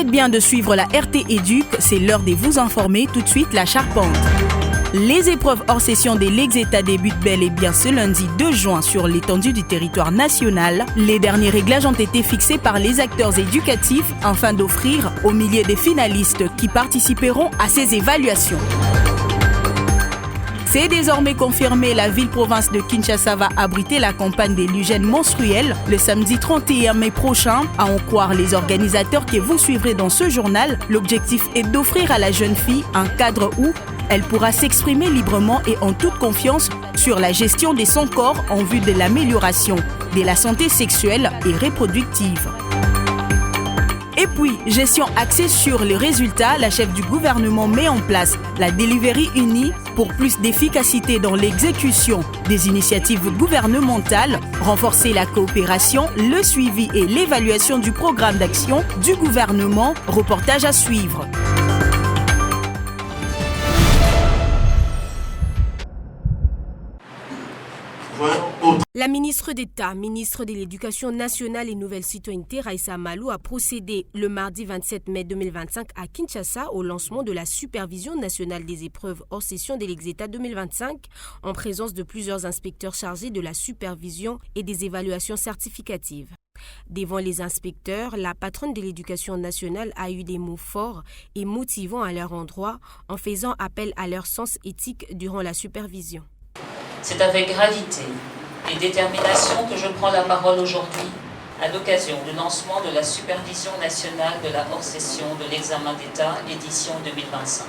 faites bien de suivre la RT Éduc, c'est l'heure de vous informer. Tout de suite, la charpente. Les épreuves hors session des L'Exeta débutent bel et bien ce lundi 2 juin sur l'étendue du territoire national. Les derniers réglages ont été fixés par les acteurs éducatifs afin d'offrir aux milliers de finalistes qui participeront à ces évaluations. C'est désormais confirmé, la ville-province de Kinshasa va abriter la campagne des Lugènes menstruelles le samedi 31 mai prochain. À en croire les organisateurs que vous suivrez dans ce journal, l'objectif est d'offrir à la jeune fille un cadre où elle pourra s'exprimer librement et en toute confiance sur la gestion de son corps en vue de l'amélioration de la santé sexuelle et reproductive. Et puis, gestion axée sur les résultats, la chef du gouvernement met en place la Delivery Unie pour plus d'efficacité dans l'exécution des initiatives gouvernementales, renforcer la coopération, le suivi et l'évaluation du programme d'action du gouvernement. Reportage à suivre. La ministre d'État, ministre de l'Éducation nationale et Nouvelle Citoyenneté, Raissa Malou, a procédé le mardi 27 mai 2025 à Kinshasa au lancement de la supervision nationale des épreuves hors session de l'Exeta 2025 en présence de plusieurs inspecteurs chargés de la supervision et des évaluations certificatives. Devant les inspecteurs, la patronne de l'Éducation nationale a eu des mots forts et motivants à leur endroit en faisant appel à leur sens éthique durant la supervision. C'est avec gravité et détermination que je prends la parole aujourd'hui à l'occasion du lancement de la supervision nationale de la hors-session de l'examen d'État édition 2025.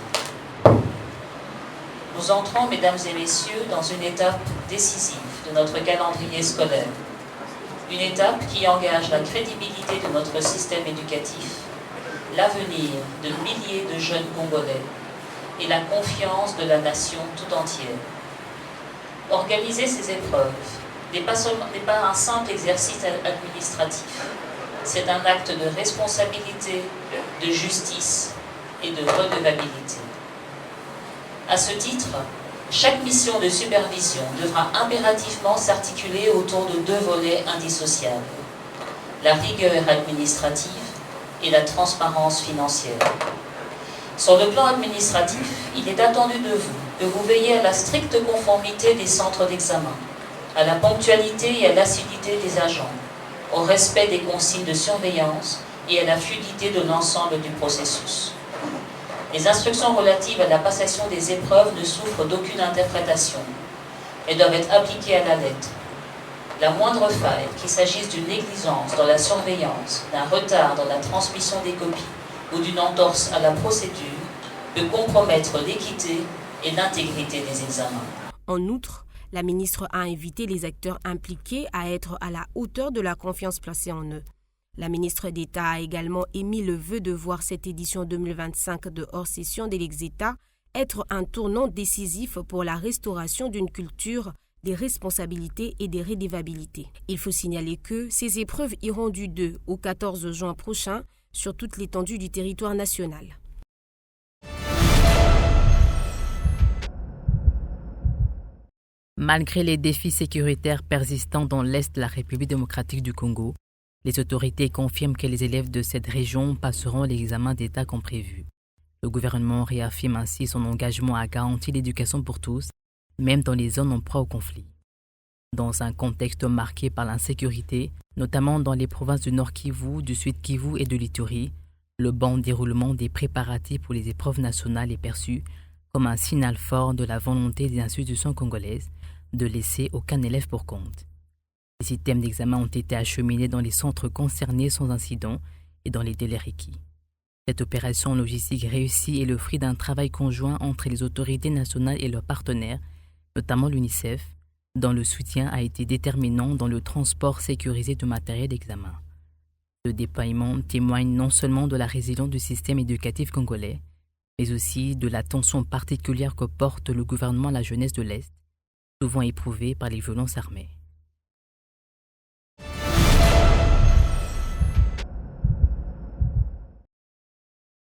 Nous entrons, mesdames et messieurs, dans une étape décisive de notre calendrier scolaire. Une étape qui engage la crédibilité de notre système éducatif, l'avenir de milliers de jeunes Congolais et la confiance de la nation tout entière. Organiser ces épreuves n'est pas un simple exercice administratif. C'est un acte de responsabilité, de justice et de redevabilité. À ce titre, chaque mission de supervision devra impérativement s'articuler autour de deux volets indissociables: la rigueur administrative et la transparence financière. Sur le plan administratif, il est attendu de vous que vous veillez à la stricte conformité des centres d'examen, à la ponctualité et à l'assiduité des agents, au respect des consignes de surveillance et à la fluidité de l'ensemble du processus. Les instructions relatives à la passation des épreuves ne souffrent d'aucune interprétation. Elles doivent être appliquées à la lettre. La moindre faille, qu'il s'agisse d'une négligence dans la surveillance, d'un retard dans la transmission des copies ou d'une entorse à la procédure, peut compromettre l'équité et l'intégrité des examens. En outre, la ministre a invité les acteurs impliqués à être à la hauteur de la confiance placée en eux. La ministre d'État a également émis le vœu de voir cette édition 2025 de hors-session de l'Exeta être un tournant décisif pour la restauration d'une culture des responsabilités et des redevabilités. Il faut signaler que ces épreuves iront du 2 au 14 juin prochain sur toute l'étendue du territoire national. Malgré les défis sécuritaires persistants dans l'Est de la République démocratique du Congo, les autorités confirment que les élèves de cette région passeront l'examen d'État comme prévu. Le gouvernement réaffirme ainsi son engagement à garantir l'éducation pour tous, même dans les zones en proie au conflit. Dans un contexte marqué par l'insécurité, notamment dans les provinces du Nord Kivu, du Sud Kivu et de l'Ituri, le bon déroulement des préparatifs pour les épreuves nationales est perçu comme un signal fort de la volonté des institutions congolaises de laisser aucun élève pour compte. Les systèmes d'examen ont été acheminés dans les centres concernés sans incident et dans les délais requis. Cette opération logistique réussie est le fruit d'un travail conjoint entre les autorités nationales et leurs partenaires, notamment l'UNICEF, dont le soutien a été déterminant dans le transport sécurisé du matériel d'examen. Ce déploiement témoigne non seulement de la résilience du système éducatif congolais, mais aussi de l'attention particulière que porte le gouvernement à la jeunesse de l'Est, souvent éprouvée par les violences armées.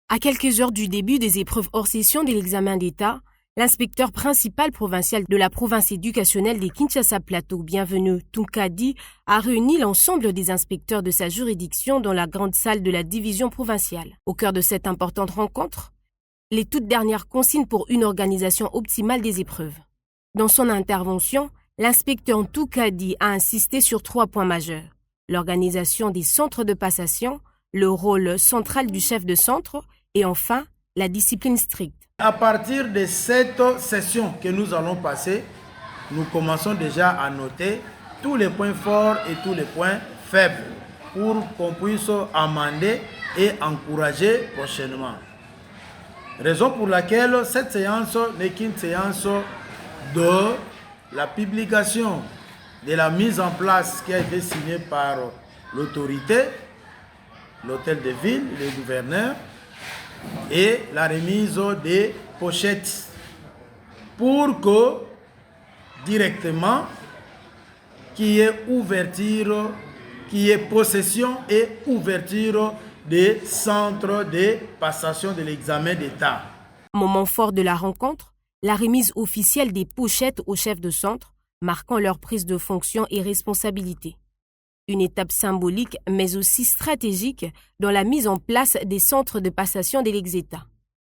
À quelques heures du début des épreuves hors session de l'examen d'État, L'inspecteur principal provincial de la province éducationnelle des Kinshasa Plateau, Bienvenu Tunkadi, a réuni l'ensemble des inspecteurs de sa juridiction dans la grande salle de la division provinciale. Au cœur de cette importante rencontre, les toutes dernières consignes pour une organisation optimale des épreuves. Dans son intervention, l'inspecteur Tunkadi a insisté sur 3 points majeurs. L'organisation des centres de passation, le rôle central du chef de centre et enfin, la discipline stricte. À partir de cette session que nous allons passer, nous commençons déjà à noter tous les points forts et tous les points faibles pour qu'on puisse amender et encourager prochainement. Raison pour laquelle cette séance n'est qu'une séance de la publication de la mise en place qui a été signée par l'autorité, l'hôtel de ville, le gouverneur, et la remise des pochettes pour que directement qu'il y ait ouverture, qu'il y ait possession et ouverture des centres de passation de l'examen d'État. Moment fort de la rencontre, la remise officielle des pochettes aux chefs de centre, marquant leur prise de fonction et responsabilité. Une étape symbolique, mais aussi stratégique, dans la mise en place des centres de passation de l'ex-État.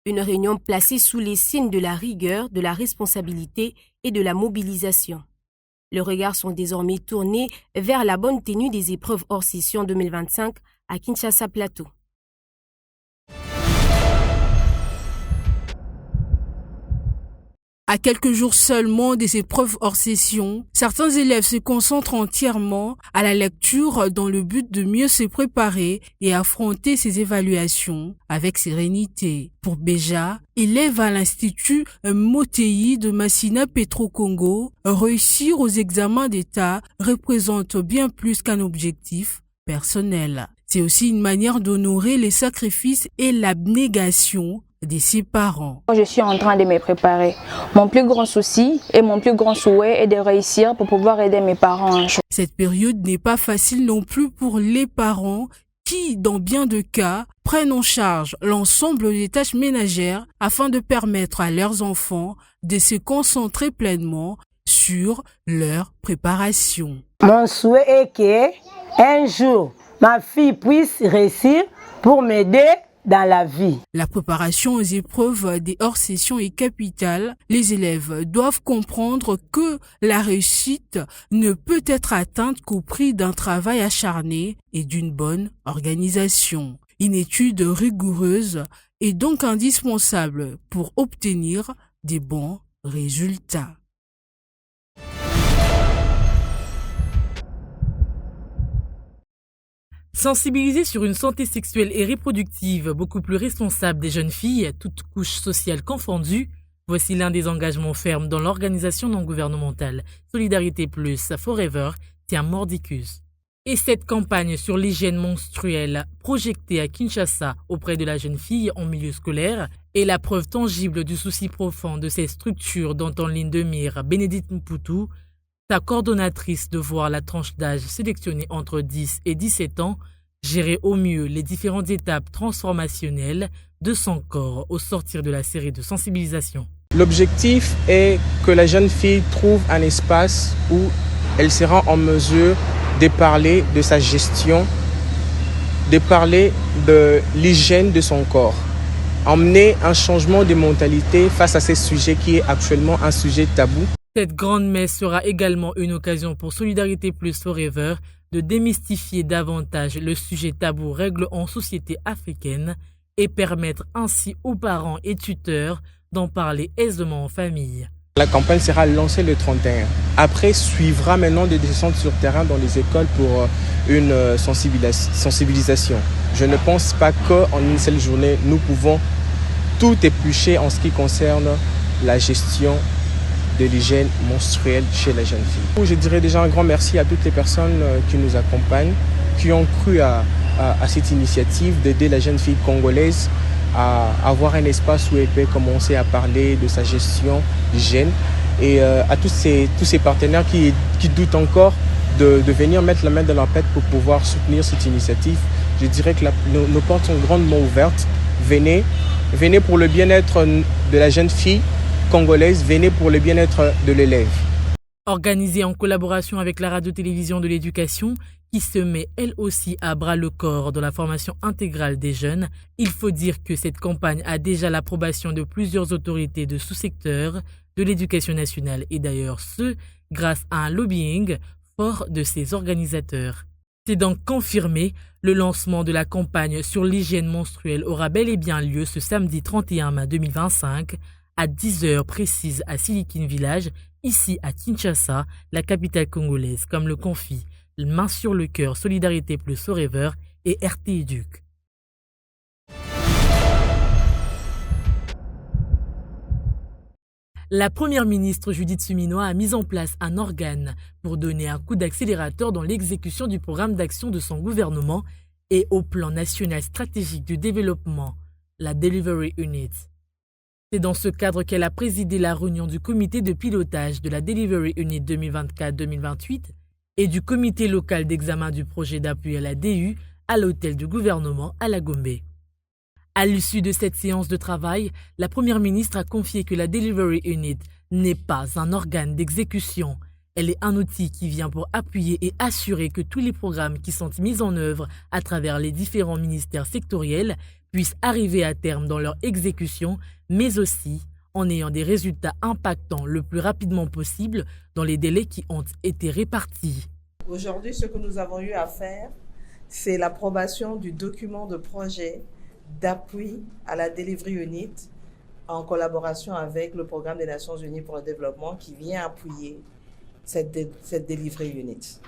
Une réunion placée sous les signes de la rigueur, de la responsabilité et de la mobilisation. Les regards sont désormais tournés vers la bonne tenue des épreuves hors session 2025 à Kinshasa Plateau. À quelques jours seulement des épreuves hors session, certains élèves se concentrent entièrement à la lecture dans le but de mieux se préparer et affronter ces évaluations avec sérénité. Pour Béja, élève à l'Institut Motei de Massina Petro-Congo, réussir aux examens d'État représente bien plus qu'un objectif personnel. C'est aussi une manière d'honorer les sacrifices et l'abnégation de ses parents. Je suis en train de me préparer. Mon plus grand souci et mon plus grand souhait est de réussir pour pouvoir aider mes parents un jour. Cette période n'est pas facile non plus pour les parents qui, dans bien de cas, prennent en charge l'ensemble des tâches ménagères afin de permettre à leurs enfants de se concentrer pleinement sur leur préparation. Mon souhait est que un jour, ma fille puisse réussir pour m'aider dans la vie. La préparation aux épreuves des hors-sessions est capitale. Les élèves doivent comprendre que la réussite ne peut être atteinte qu'au prix d'un travail acharné et d'une bonne organisation. Une étude rigoureuse est donc indispensable pour obtenir des bons résultats. Sensibiliser sur une santé sexuelle et reproductive beaucoup plus responsable des jeunes filles, toutes couches sociales confondues, voici l'un des engagements fermes dans l'organisation non gouvernementale Solidarité Plus Forever, Tiens Mordicus. Et cette campagne sur l'hygiène menstruelle projetée à Kinshasa auprès de la jeune fille en milieu scolaire est la preuve tangible du souci profond de ces structures dont en ligne de mire Bénédicte Mputu, sa coordonnatrice, de voir la tranche d'âge sélectionnée entre 10 et 17 ans gérer au mieux les différentes étapes transformationnelles de son corps au sortir de la série de sensibilisation. L'objectif est que la jeune fille trouve un espace où elle sera en mesure de parler de sa gestion, de parler de l'hygiène de son corps, emmener un changement de mentalité face à ce sujet qui est actuellement un sujet tabou. Cette grande messe sera également une occasion pour Solidarité Plus Forever de démystifier davantage le sujet tabou règle en société africaine et permettre ainsi aux parents et tuteurs d'en parler aisément en famille. La campagne sera lancée le 31. Après, suivra maintenant des descentes sur terrain dans les écoles pour une sensibilisation. Je ne pense pas qu'en une seule journée, nous pouvons tout éplucher en ce qui concerne la gestion de l'hygiène menstruelle chez la jeune fille. Je dirais déjà un grand merci à toutes les personnes qui nous accompagnent, qui ont cru à cette initiative d'aider la jeune fille congolaise à avoir un espace où elle peut commencer à parler de sa gestion d'hygiène, et à tous ces partenaires qui doutent encore de venir mettre la main dans la pâte pour pouvoir soutenir cette initiative. Je dirais que nos portes sont grandement ouvertes. Venez pour le bien-être de la jeune fille, congolaise, venez pour le bien-être de l'élève. Organisée en collaboration avec la radio-télévision de l'éducation, qui se met elle aussi à bras le corps dans la formation intégrale des jeunes, il faut dire que cette campagne a déjà l'approbation de plusieurs autorités de sous-secteurs de l'éducation nationale et d'ailleurs ce, grâce à un lobbying fort de ses organisateurs. C'est donc confirmé, le lancement de la campagne sur l'hygiène menstruelle aura bel et bien lieu ce samedi 31 mai 2025 à 10h précises à Silicon Village, ici à Kinshasa, la capitale congolaise, comme le confie Main sur le cœur, Solidarité Plus Forever et RT Éduc. La première ministre Judith Suminwa a mis en place un organe pour donner un coup d'accélérateur dans l'exécution du programme d'action de son gouvernement et au plan national stratégique du développement, la Delivery Unit. C'est dans ce cadre qu'elle a présidé la réunion du comité de pilotage de la Delivery Unit 2024-2028 et du comité local d'examen du projet d'appui à la DU à l'hôtel du gouvernement à la Gombe. À l'issue de cette séance de travail, la première ministre a confié que la Delivery Unit n'est pas un organe d'exécution. Elle est un outil qui vient pour appuyer et assurer que tous les programmes qui sont mis en œuvre à travers les différents ministères sectoriels puissent arriver à terme dans leur exécution, mais aussi en ayant des résultats impactants le plus rapidement possible dans les délais qui ont été répartis. Aujourd'hui, ce que nous avons eu à faire, c'est l'approbation du document de projet d'appui à la Delivery Unit en collaboration avec le Programme des Nations Unies pour le développement qui vient appuyer cette Delivery Unit.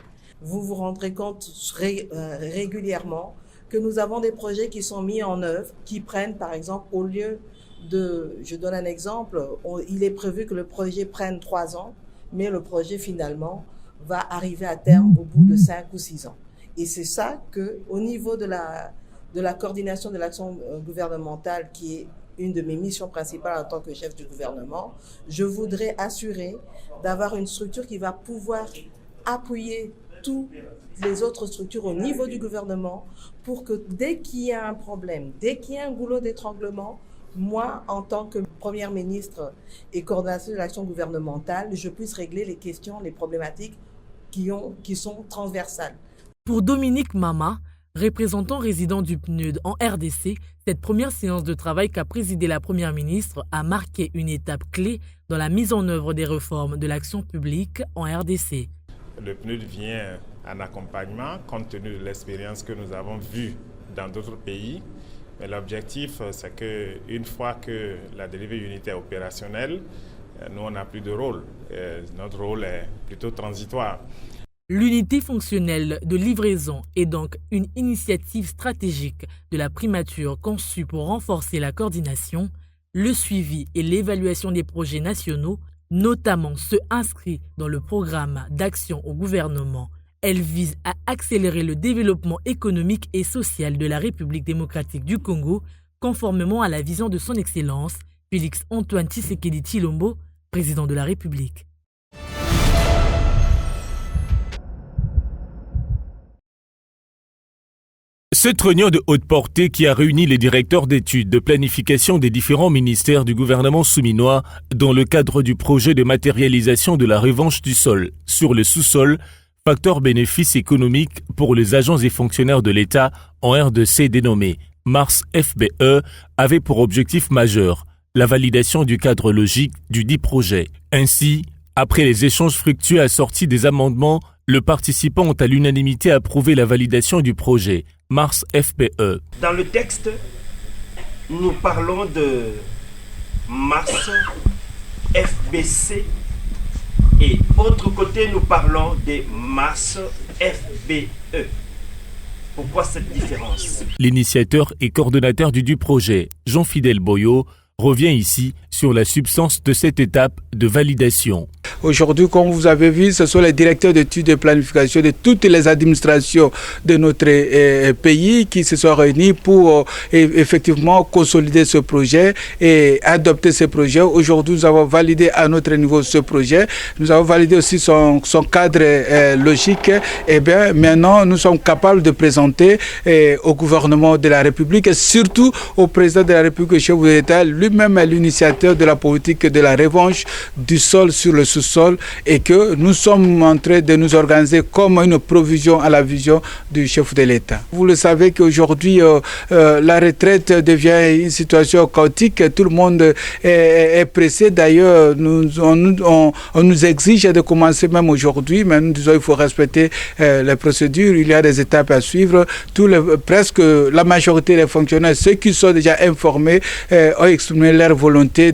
Vous vous rendrez compte régulièrement que nous avons des projets qui sont mis en œuvre, qui prennent par exemple au lieu de, je donne un exemple, il est prévu que le projet prenne 3 ans, mais le projet finalement va arriver à terme au bout de 5 ou 6 ans. Et c'est ça qu'au niveau de la coordination de l'action gouvernementale, qui est une de mes missions principales en tant que chef du gouvernement, je voudrais assurer d'avoir une structure qui va pouvoir appuyer toutes les autres structures au niveau du gouvernement pour que dès qu'il y a un problème, dès qu'il y a un goulot d'étranglement, moi, en tant que première ministre et coordinatrice de l'action gouvernementale, je puisse régler les questions, les problématiques qui sont transversales. Pour Dominique Mama, représentant résident du PNUD en RDC, cette première séance de travail qu'a présidée la première ministre a marqué une étape clé dans la mise en œuvre des réformes de l'action publique en RDC. Le PNUD vient en accompagnement compte tenu de l'expérience que nous avons vue dans d'autres pays. Mais l'objectif, c'est qu'une fois que la Delivery Unit est opérationnelle, nous, on n'a plus de rôle. Notre rôle est plutôt transitoire. L'unité fonctionnelle de livraison est donc une initiative stratégique de la primature conçue pour renforcer la coordination, le suivi et l'évaluation des projets nationaux, notamment ceux inscrits dans le programme d'action au gouvernement. Elle vise à accélérer le développement économique et social de la République démocratique du Congo, conformément à la vision de son Excellence, Félix Antoine Tshisekedi Tshilombo, président de la République. Cette réunion de haute portée qui a réuni les directeurs d'études de planification des différents ministères du gouvernement souminois dans le cadre du projet de matérialisation de la revanche du sol sur le sous-sol, facteur bénéfice économique pour les agents et fonctionnaires de l'État en RDC dénommé Mars FBE, avait pour objectif majeur la validation du cadre logique du dit projet. Ainsi, après les échanges fructueux assortis des amendements, le participant ont à l'unanimité approuvé la validation du projet Mars FBE. Dans le texte, nous parlons de Mars FBC et autre côté, nous parlons de Mars FBE. Pourquoi cette différence? L'initiateur et coordonnateur du projet, Jean-Fidèle Boyo, revient ici sur la substance de cette étape de validation. Aujourd'hui, comme vous avez vu, ce sont les directeurs d'études et de planification de toutes les administrations de notre pays qui se sont réunis pour effectivement consolider ce projet et adopter ce projet. Aujourd'hui, nous avons validé à notre niveau ce projet. Nous avons validé aussi son cadre logique. Et bien, maintenant, nous sommes capables de présenter au gouvernement de la République et surtout au président de la République, le chef de l'État, lui lui-même est l'initiateur de la politique de la revanche du sol sur le sous-sol et que nous sommes en train de nous organiser comme une provision à la vision du chef de l'État. Vous le savez qu'aujourd'hui, la retraite devient une situation chaotique. Tout le monde est pressé. D'ailleurs, on nous exige de commencer même aujourd'hui, mais nous disons qu'il faut respecter les procédures. Il y a des étapes à suivre. Presque la majorité des fonctionnaires, ceux qui sont déjà informés, ont exprimé leur volonté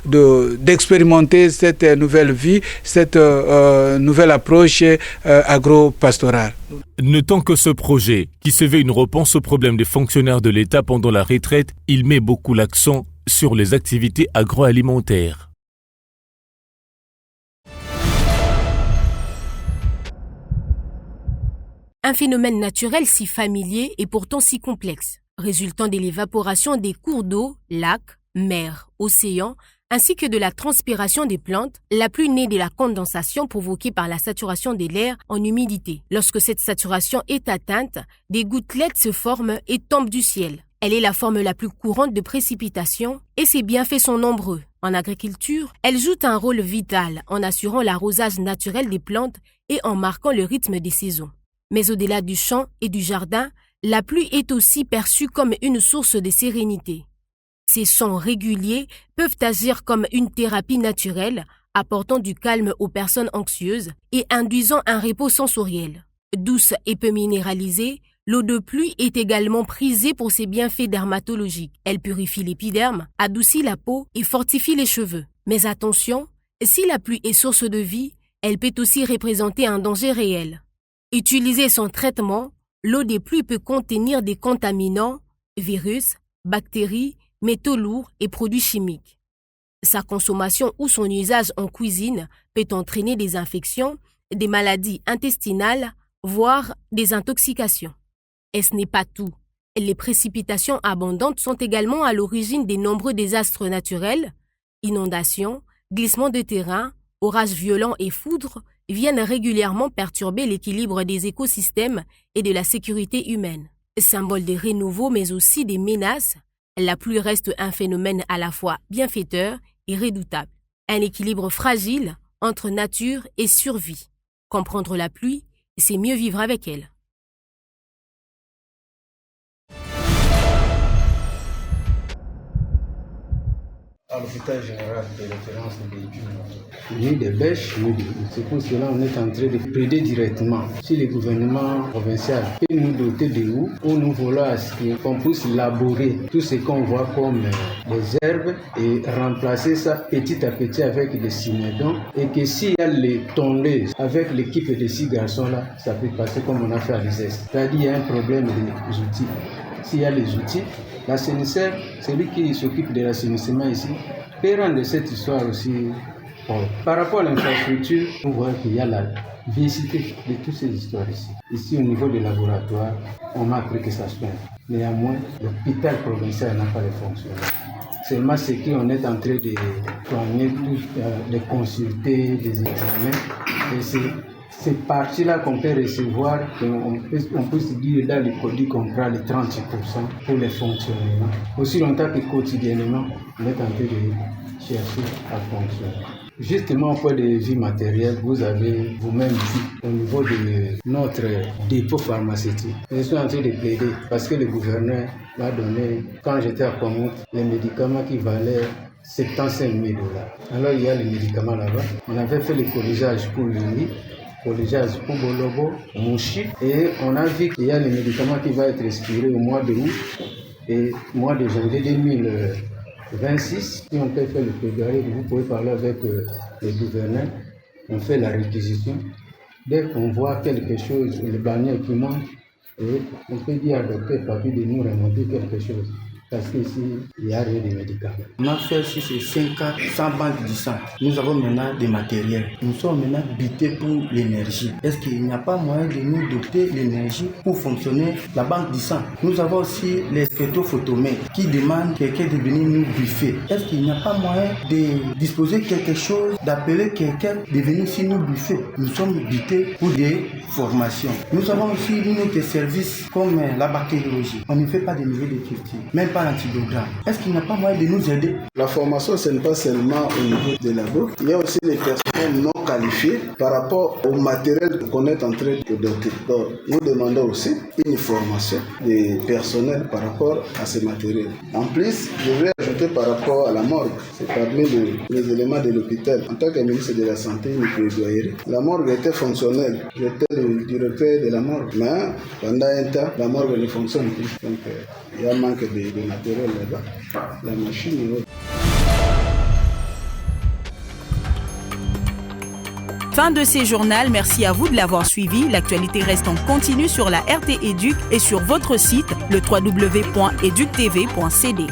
d'expérimenter cette nouvelle vie, cette nouvelle approche agro-pastorale. Notons que ce projet, qui se veut une réponse aux problèmes des fonctionnaires de l'État pendant la retraite, il met beaucoup l'accent sur les activités agroalimentaires. Un phénomène naturel si familier et pourtant si complexe, résultant de l'évaporation des cours d'eau, lacs, mers, océans, ainsi que de la transpiration des plantes, la pluie naît de la condensation provoquée par la saturation de l'air en humidité. Lorsque cette saturation est atteinte, des gouttelettes se forment et tombent du ciel. Elle est la forme la plus courante de précipitation et ses bienfaits sont nombreux. En agriculture, elle joue un rôle vital en assurant l'arrosage naturel des plantes et en marquant le rythme des saisons. Mais au-delà du champ et du jardin, la pluie est aussi perçue comme une source de sérénité. Ces sons réguliers peuvent agir comme une thérapie naturelle, apportant du calme aux personnes anxieuses et induisant un repos sensoriel. Douce et peu minéralisée, l'eau de pluie est également prisée pour ses bienfaits dermatologiques. Elle purifie l'épiderme, adoucit la peau et fortifie les cheveux. Mais attention, si la pluie est source de vie, elle peut aussi représenter un danger réel. Utilisée sans traitement, l'eau des pluies peut contenir des contaminants, virus, bactéries, métaux lourds et produits chimiques. Sa consommation ou son usage en cuisine peut entraîner des infections, des maladies intestinales, voire des intoxications. Et ce n'est pas tout. Les précipitations abondantes sont également à l'origine des nombreux désastres naturels. Inondations, glissements de terrain, orages violents et foudres viennent régulièrement perturber l'équilibre des écosystèmes et de la sécurité humaine. Symbole des renouveaux mais aussi des menaces, la pluie reste un phénomène à la fois bienfaiteur et redoutable. Un équilibre fragile entre nature et survie. Comprendre la pluie, c'est mieux vivre avec elle. À l'hôpital général de référence de véhicules, ni des bêches, ni de... C'est pour cela qu'on est en train de plaider directement si le gouvernement provincial peut nous doter de où nous voulons à ce qu'on puisse laborer tout ce qu'on voit comme des herbes et remplacer ça petit à petit avec des cimédons et que s'il y a les tondeuses avec l'équipe de 6 garçons-là, ça peut passer comme on a fait à l'ISES. C'est-à-dire qu'il y a un problème des outils. S'il y a les outils, l'assainisseur, celui qui s'occupe de l'assainissement ici, peut rendre cette histoire aussi. Par rapport à l'infrastructure, on voit qu'il y a la biécité de toutes ces histoires ici. Ici, au niveau des laboratoires, on m'a appris que ça se fait. Néanmoins, l'hôpital provincial n'a pas de fonctionnaires. Seulement ce qu'on est en train de soigner, de consulter, des examens, et c'est partie-là qu'on peut recevoir, on peut se dire dans les produits qu'on prend les 30% pour les fonctionnements. Aussi longtemps que quotidiennement, on est en train de chercher à fonctionner. Justement, au point de vue matériel, vous avez vous-même vu au niveau de notre dépôt pharmaceutique. Je suis en train de plaider parce que le gouverneur m'a donné, quand j'étais à Komou, les médicaments qui valaient 75 000 $. Alors il y a les médicaments là-bas. On avait fait le collégeage pour lui. Collégeage pour Bolobo, Mouchi, et on a vu qu'il y a les médicaments qui vont être expirés au mois de août et au mois de janvier 2026. Si on peut faire le plaidoyer, vous pouvez parler avec le gouverneur, on fait la réquisition. Dès qu'on voit quelque chose, le bannière qui manque, et on peut dire au docteur Papi de nous remonter quelque chose. Parce qu'ici, il n'y a rien de médicaments. On a fait sur ces 5 ans, 100 banques du sang. Nous avons maintenant des matériels. Nous sommes maintenant butés pour l'énergie. Est-ce qu'il n'y a pas moyen de nous doter l'énergie pour fonctionner la banque du sang? Nous avons aussi les spectrophotomètres qui demandent quelqu'un de venir nous buffer. Est-ce qu'il n'y a pas moyen de disposer quelque chose, d'appeler quelqu'un de venir ici nous buffer? Nous sommes butés pour des formations. Nous avons aussi notre service comme la bactériologie. On ne fait pas de niveau de culture. Même pas l'antibiogramme. Est-ce qu'il n'y a pas moyen de nous aider? La formation, ce n'est pas seulement au niveau des labos. Il y a aussi les personnels non qualifiés par rapport au matériel qu'on est en train de doter. Donc, nous demandons aussi une formation des personnels par rapport à ce matériel. En plus, je vais ajouter par rapport à la morgue. C'est parmi les éléments de l'hôpital. En tant que ministre de la Santé, une plaidoyerie. La morgue était fonctionnelle. J'étais le directeur de la morgue. Mais pendant un temps, la morgue ne fonctionne plus. Donc, il y a un manque de matériel là-bas. La machine est... Fin de ces journaux, merci à vous de l'avoir suivi. L'actualité reste en continu sur la RT Éduc et sur votre site, le www.eductv.cd.